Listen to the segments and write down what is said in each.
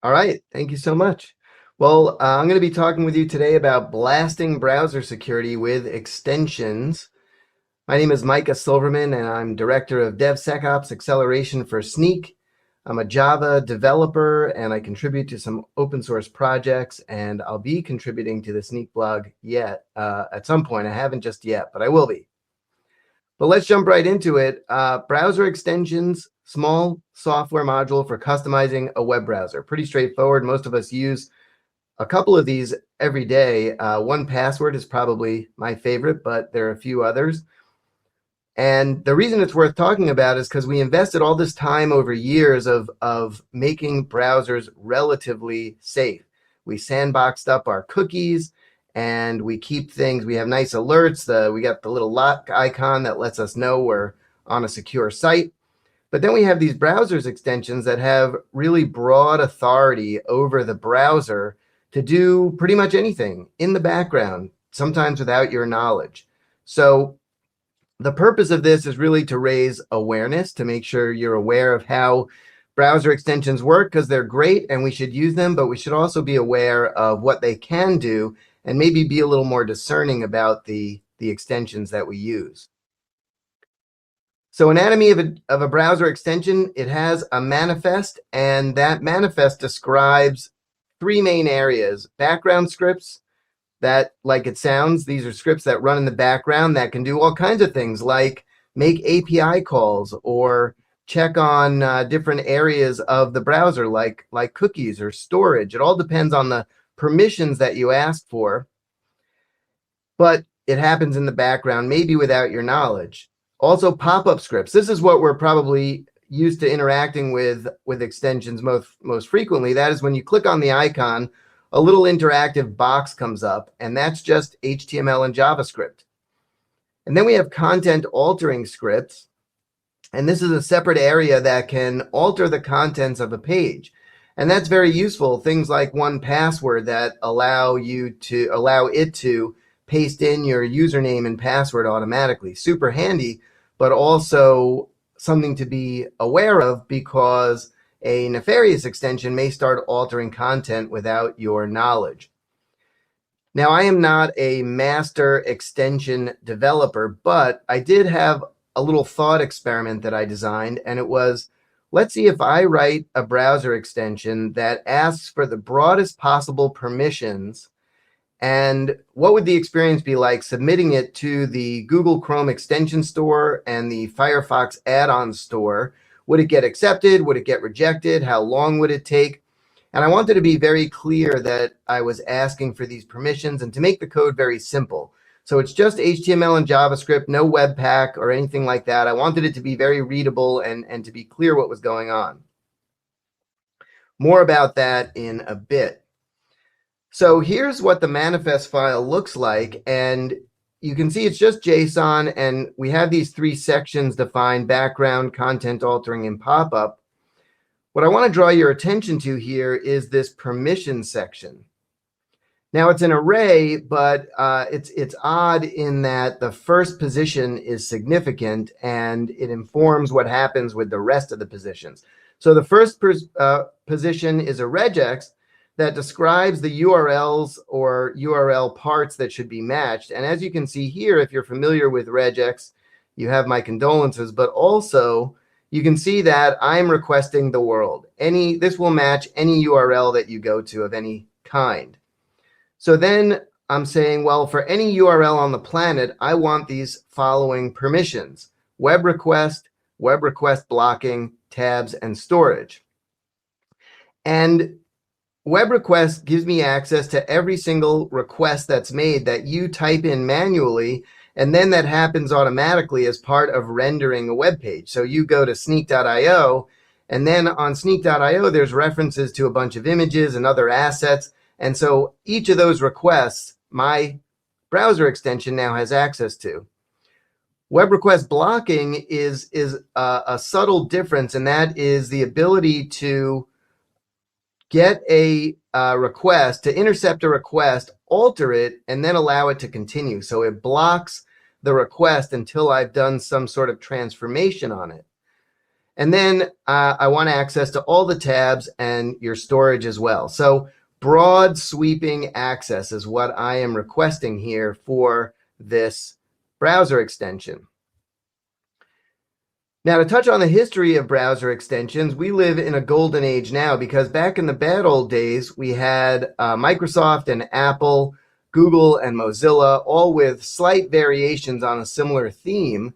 All right, thank you so much. Well, I'm going to be talking with you today about blasting browser security with extensions. My name is Micah Silverman, and I'm Director of DevSecOps Acceleration for Snyk. I'm a Java developer, and I contribute to some open source projects, and I'll be contributing to the Snyk blog at some point. I haven't just yet, but I will be. But let's jump right into it. Browser extensions, small software module for customizing a web browser. Pretty straightforward. Most of us use a couple of these every day. 1Password is probably my favorite, but there are a few others. And the reason it's worth talking about is because we invested all this time over years of making browsers relatively safe. We sandboxed up our cookies, and we keep things, we have nice alerts. We got the little lock icon that lets us know we're on a secure site. But then we have these browsers extensions that have really broad authority over the browser to do pretty much anything in the background, sometimes without your knowledge. So the purpose of this is really to raise awareness, to make sure you're aware of how browser extensions work, because they're great and we should use them, but we should also be aware of what they can do and maybe be a little more discerning about the extensions that we use. So anatomy of a browser extension, it has a manifest, and that manifest describes three main areas: background scripts, that, like it sounds, these are scripts that run in the background that can do all kinds of things, like make API calls or check on different areas of the browser, like cookies or storage. It all depends on the permissions that you ask for, but it happens in the background, maybe without your knowledge. Also, pop-up scripts. This is what we're probably used to interacting with extensions most frequently. That is when you click on the icon, a little interactive box comes up, and that's just HTML and JavaScript. And then we have content altering scripts, and this is a separate area that can alter the contents of a page. And that's very useful. Things like 1Password that allow it to paste in your username and password automatically. Super handy, but also something to be aware of, because a nefarious extension may start altering content without your knowledge. Now, I am not a master extension developer, but I did have a little thought experiment that I designed, and it was, let's see if I write a browser extension that asks for the broadest possible permissions, and what would the experience be like submitting it to the Google Chrome Extension Store and the Firefox Add-ons Store. Would it get accepted? Would it get rejected? How long would it take? And I wanted to be very clear that I was asking for these permissions and to make the code very simple. So it's just HTML and JavaScript, no Webpack or anything like that. I wanted it to be very readable and to be clear what was going on. More about that in a bit. So here's what the manifest file looks like, and you can see it's just JSON, and we have these three sections defined: background, content altering, and pop-up. What I want to draw your attention to here is this permission section. Now, it's an array, but it's odd in that the first position is significant, and it informs what happens with the rest of the positions. So the first position is a regex that describes the URLs or URL parts that should be matched. And as you can see here, if you're familiar with regex, you have my condolences, but also you can see that I'm requesting the world. This will match any URL that you go to of any kind. So then I'm saying, well, for any URL on the planet, I want these following permissions: web request blocking, tabs, and storage. And web request gives me access to every single request that's made that you type in manually, and then that happens automatically as part of rendering a web page. So you go to snyk.io, and then on snyk.io, there's references to a bunch of images and other assets. And so each of those requests, my browser extension now has access to. Web request blocking is a subtle difference, and that is the ability to get a request, to intercept a request, alter it, and then allow it to continue. So it blocks the request until I've done some sort of transformation on it. And then I want access to all the tabs and your storage as well. So broad sweeping access is what I am requesting here for this browser extension. Now, to touch on the history of browser extensions, we live in a golden age now, because back in the bad old days, we had Microsoft and Apple, Google and Mozilla, all with slight variations on a similar theme.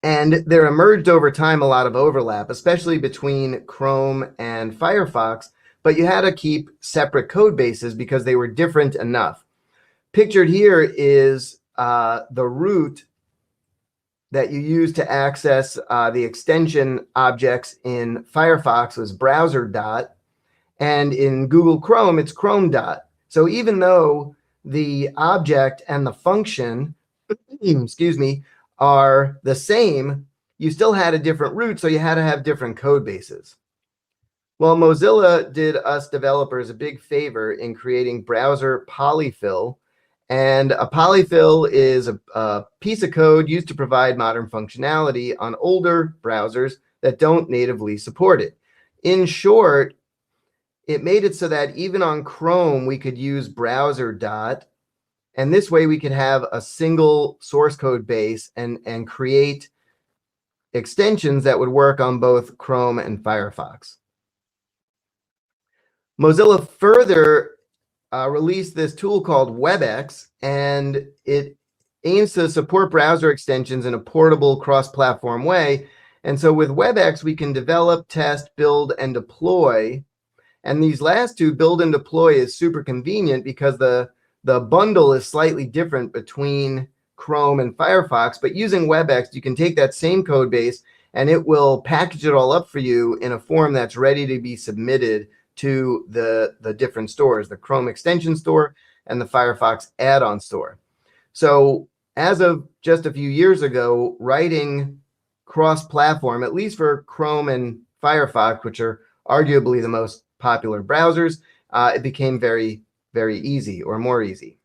And there emerged over time a lot of overlap, especially between Chrome and Firefox, but you had to keep separate code bases because they were different enough. Pictured here is the root that you use to access the extension objects in Firefox was browser dot, and in Google Chrome, it's Chrome dot. So even though the object and the function, excuse me, are the same, you still had a different root, so you had to have different code bases. Well, Mozilla did us developers a big favor in creating browser Polyfill. And a polyfill is a piece of code used to provide modern functionality on older browsers that don't natively support it. In short, it made it so that even on Chrome, we could use browser dot. And this way we could have a single source code base and create extensions that would work on both Chrome and Firefox. Mozilla further released this tool called web-ext, and it aims to support browser extensions in a portable cross-platform way. And so with web-ext, we can develop, test, build, and deploy. And these last two, build and deploy, is super convenient because the bundle is slightly different between Chrome and Firefox. But using web-ext, you can take that same code base and it will package it all up for you in a form that's ready to be submitted to the different stores, the Chrome Extension Store and the Firefox Add-ons Store. So as of just a few years ago, writing cross-platform, at least for Chrome and Firefox, which are arguably the most popular browsers, it became very, very easy, or more easy.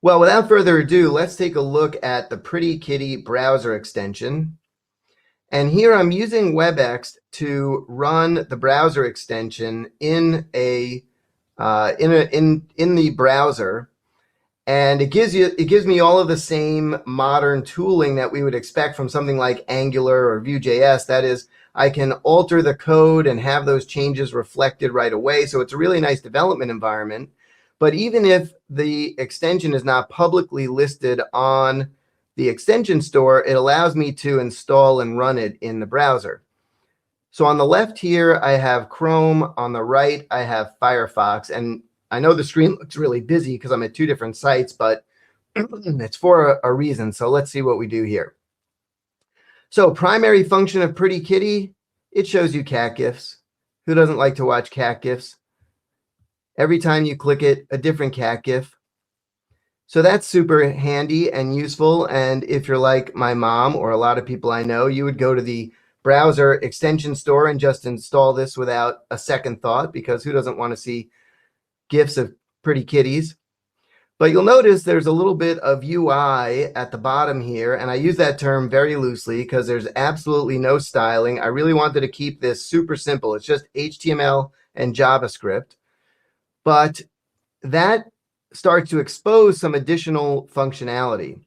Well, without further ado, let's take a look at the Pretty Kitty browser extension. And here I'm using web-ext to run the browser extension in the browser, and it gives me all of the same modern tooling that we would expect from something like Angular or Vue.js. That is, I can alter the code and have those changes reflected right away. So it's a really nice development environment. But even if the extension is not publicly listed on the extension store, it allows me to install and run it in the browser. So on the left here, I have Chrome. On the right, I have Firefox. And I know the screen looks really busy because I'm at two different sites, but it's for a reason. So let's see what we do here. So primary function of Pretty Kitty, it shows you cat GIFs. Who doesn't like to watch cat GIFs? Every time you click it, a different cat GIF. So that's super handy and useful. And if you're like my mom or a lot of people I know, you would go to the browser extension store and just install this without a second thought, because who doesn't want to see GIFs of pretty kitties? But you'll notice there's a little bit of UI at the bottom here. And I use that term very loosely because there's absolutely no styling. I really wanted to keep this super simple. It's just HTML and JavaScript. But that starts to expose some additional functionality.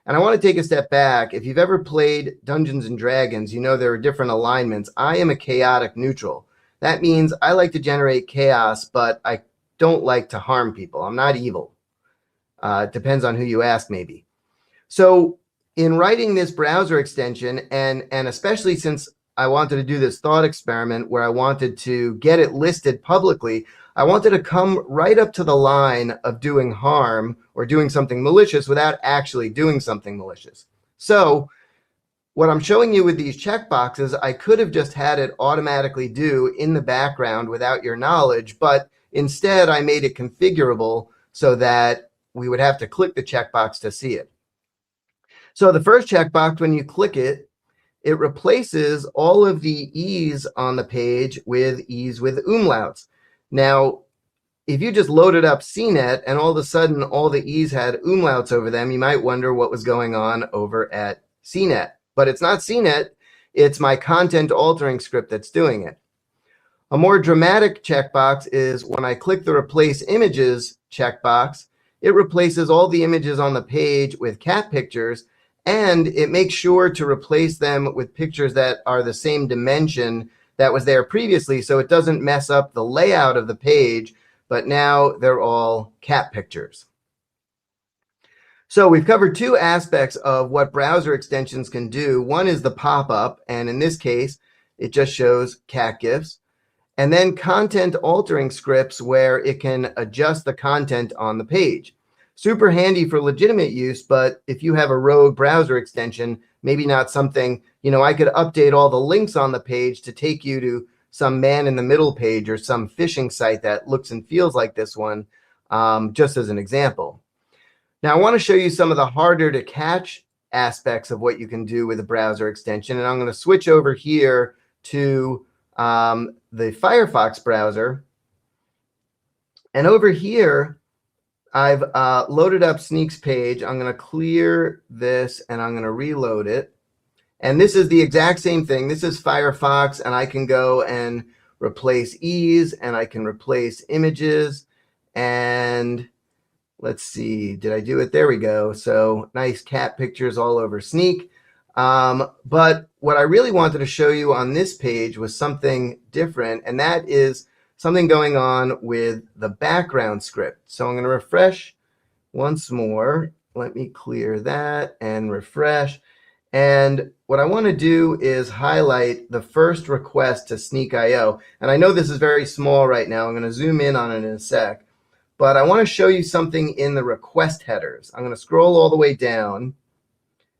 And I want to take a step back. If you've ever played Dungeons and Dragons, you know there are different alignments. I am a chaotic neutral. That means I like to generate chaos, but I don't like to harm people. I'm not evil. Depends on who you ask, maybe. So in writing this browser extension, and especially since I wanted to do this thought experiment where I wanted to get it listed publicly, I wanted to come right up to the line of doing harm or doing something malicious without actually doing something malicious. So what I'm showing you with these checkboxes, I could have just had it automatically do in the background without your knowledge, but instead I made it configurable so that we would have to click the checkbox to see it. So the first checkbox, when you click it, it replaces all of the E's on the page with E's with umlauts. Now, if you just loaded up CNET and all of a sudden all the E's had umlauts over them, you might wonder what was going on over at CNET. but it's not CNET. It's my content altering script that's doing it. A more dramatic checkbox is when I click the Replace Images checkbox, it replaces all the images on the page with cat pictures, and it makes sure to replace them with pictures that are the same dimension that was there previously, so it doesn't mess up the layout of the page, but now they're all cat pictures. So we've covered two aspects of what browser extensions can do. One is the pop-up, and in this case, it just shows cat GIFs. And then content altering scripts where it can adjust the content on the page. Super handy for legitimate use, but if you have a rogue browser extension, maybe not something, I could update all the links on the page to take you to some man-in-the-middle page or some phishing site that looks and feels like this one, just as an example. Now, I want to show you some of the harder to catch aspects of what you can do with a browser extension, and I'm going to switch over here to the Firefox browser. And over here, I've loaded up Snyk's page. I'm going to clear this and I'm going to reload it. And this is the exact same thing. This is Firefox, and I can go and replace ease, and I can replace images. And let's see, did I do it? There we go. So nice cat pictures all over Snyk. But what I really wanted to show you on this page was something different, and that is something going on with the background script. So I'm going to refresh once more. Let me clear that and refresh. And what I want to do is highlight the first request to Snyk.io. And I know this is very small right now. I'm going to zoom in on it in a sec. But I want to show you something in the request headers. I'm going to scroll all the way down.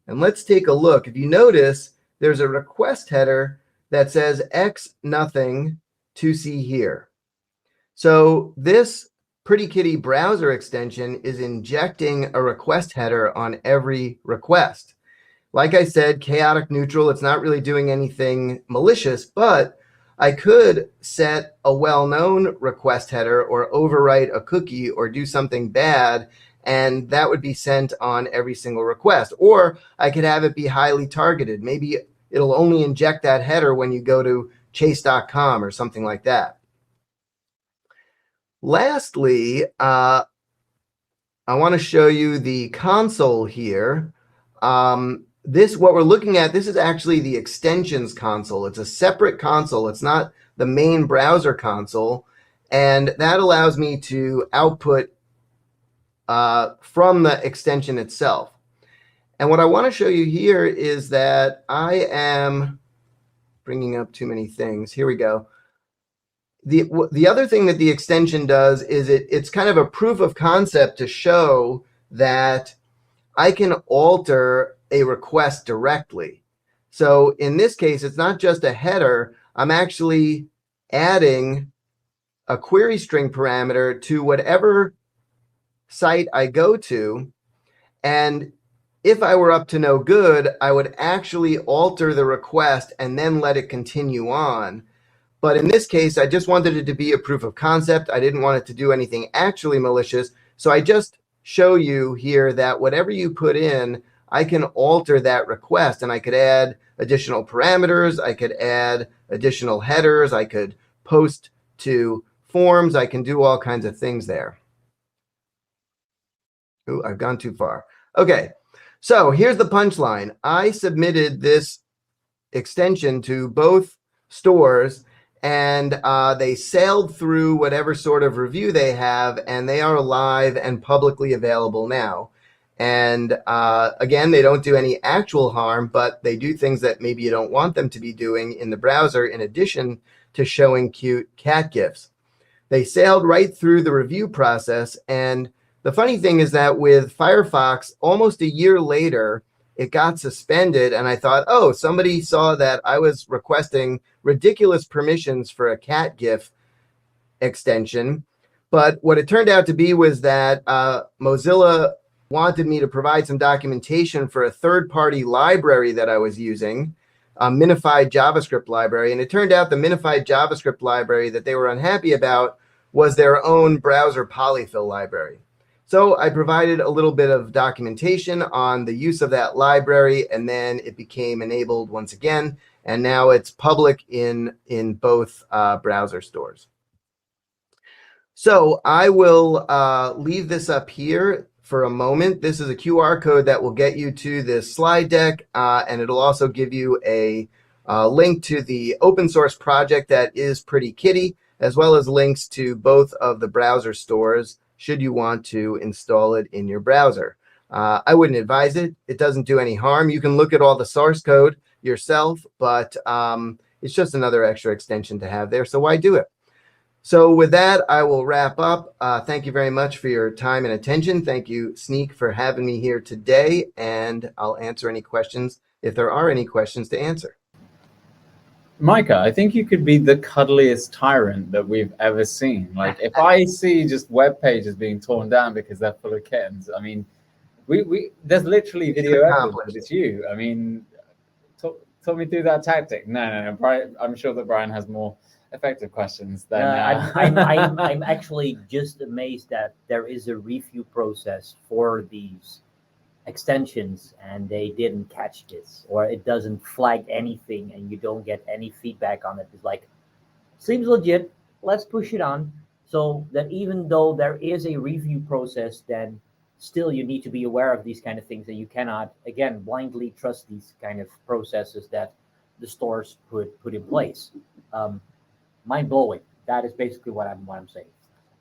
And let's take a look. If you notice, there's a request header that says X nothing to see here. So this Pretty Kitty browser extension is injecting a request header on every request. Like I said, chaotic neutral. It's not really doing anything malicious, but I could set a well-known request header or overwrite a cookie or do something bad, and that would be sent on every single request. Or I could have it be highly targeted. Maybe it'll only inject that header when you go to chase.com or something like that. Lastly, I want to show you the console here. What we're looking at, this is actually the extensions console. It's a separate console. It's not the main browser console. And that allows me to output from the extension itself. And what I want to show you here is that I am bringing up too many things. Here we go. The other thing that the extension does is it's kind of a proof of concept to show that I can alter a request directly. So in this case, it's not just a header. I'm actually adding a query string parameter to whatever site I go to. And if I were up to no good, I would actually alter the request and then let it continue on. But in this case, I just wanted it to be a proof of concept. I didn't want it to do anything actually malicious. So I just show you here that whatever you put in, I can alter that request, and I could add additional parameters. I could add additional headers. I could post to forms. I can do all kinds of things there. Ooh, I've gone too far. Okay, so here's the punchline. I submitted this extension to both stores, and they sailed through whatever sort of review they have, and they are live and publicly available now. And again, they don't do any actual harm, but they do things that maybe you don't want them to be doing in the browser, in addition to showing cute cat GIFs. They sailed right through the review process. And the funny thing is that with Firefox, almost a year later, it got suspended. And I thought, oh, somebody saw that I was requesting ridiculous permissions for a cat GIF extension. But what it turned out to be was that Mozilla wanted me to provide some documentation for a third-party library that I was using, a minified JavaScript library. And it turned out the minified JavaScript library that they were unhappy about was their own browser Polyfill library. So I provided a little bit of documentation on the use of that library, and then it became enabled once again, and now it's public in both browser stores. So I will leave this up here for a moment. This is a QR code that will get you to this slide deck, and it'll also give you a link to the open source project that is Pretty Kitty, as well as links to both of the browser stores should you want to install it in your browser. I wouldn't advise it. It doesn't do any harm. You can look at all the source code yourself, but it's just another extra extension to have there. So why do it? So with that, I will wrap up. Thank you very much for your time and attention. Thank you, Snyk, for having me here today, and I'll answer any questions if there are any questions to answer. Micah, I think you could be the cuddliest tyrant that we've ever seen. Like, if I see just web pages being torn down because they're full of kittens, I mean, there's literally video evidence that it's you. I mean, talk me through that tactic. No. Brian, I'm sure that Brian has more effective questions than I'm actually just amazed that there is a review process for these extensions and they didn't catch this, or it doesn't flag anything and you don't get any feedback on it. It's like, seems legit, let's push it on. So that even though there is a review process, then still you need to be aware of these kind of things, and you cannot, again, blindly trust these kind of processes that the stores put in place. Mind-blowing. That is basically what I'm saying.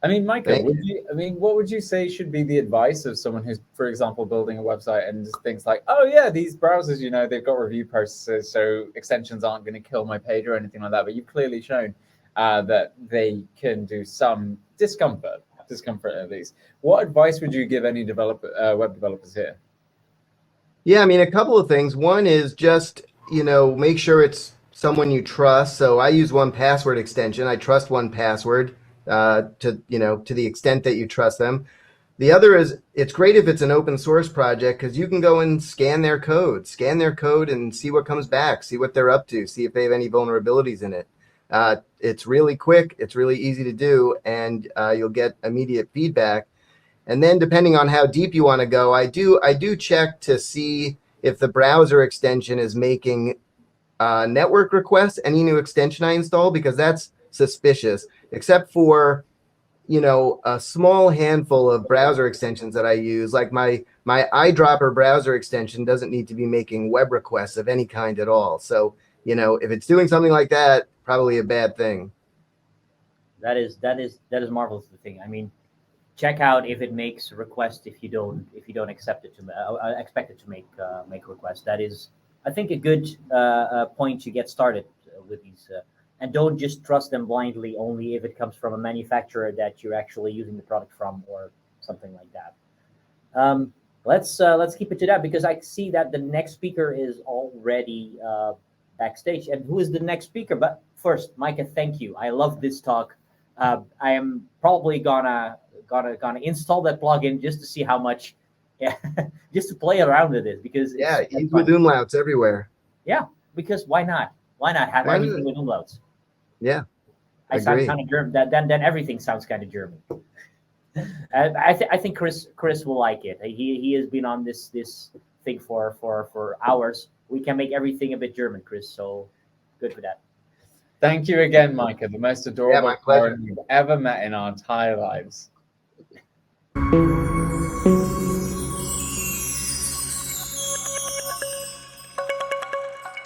I mean, Micah, what would you say should be the advice of someone who's, for example, building a website and just thinks like, oh yeah, these browsers, they've got review processes, so extensions aren't going to kill my page or anything like that. But you've clearly shown that they can do some discomfort at least. What advice would you give any web developers here? Yeah, I mean, a couple of things. One is just, make sure it's someone you trust. So I use 1Password extension. I trust 1Password to the extent that you trust them. The other is, it's great if it's an open source project, because you can go and scan their code and see what comes back, see what they're up to, see if they have any vulnerabilities in it. It's really quick, it's really easy to do, and you'll get immediate feedback. And then depending on how deep you want to go, I do check to see if the browser extension is making network requests, any new extension I install, because that's suspicious, except for a small handful of browser extensions that I use. Like my eyedropper browser extension doesn't need to be making web requests of any kind at all. So if it's doing something like that, probably a bad thing. That is marvelous thing. I mean, check out if it makes requests if you don't accept it to expect it to make requests. That is, I think, a good point to get started with these. And don't just trust them blindly only if it comes from a manufacturer that you're actually using the product from or something like that. Let's keep it to that, because I see that the next speaker is already backstage. And who is the next speaker? But first, Micah, thank you. I love this talk. I am probably gonna install that plugin just to see how much, just to play around with it, because it's with umlauts everywhere. Yeah, because why not? Why not have everything with umlauts? Yeah, I sound kind of German. Then everything sounds kind of German. I think Chris will like it. He has been on this thing for hours. We can make everything a bit German, Chris. So good for that. Thank you again, Micah. The most adorable parent we've ever met in our entire lives.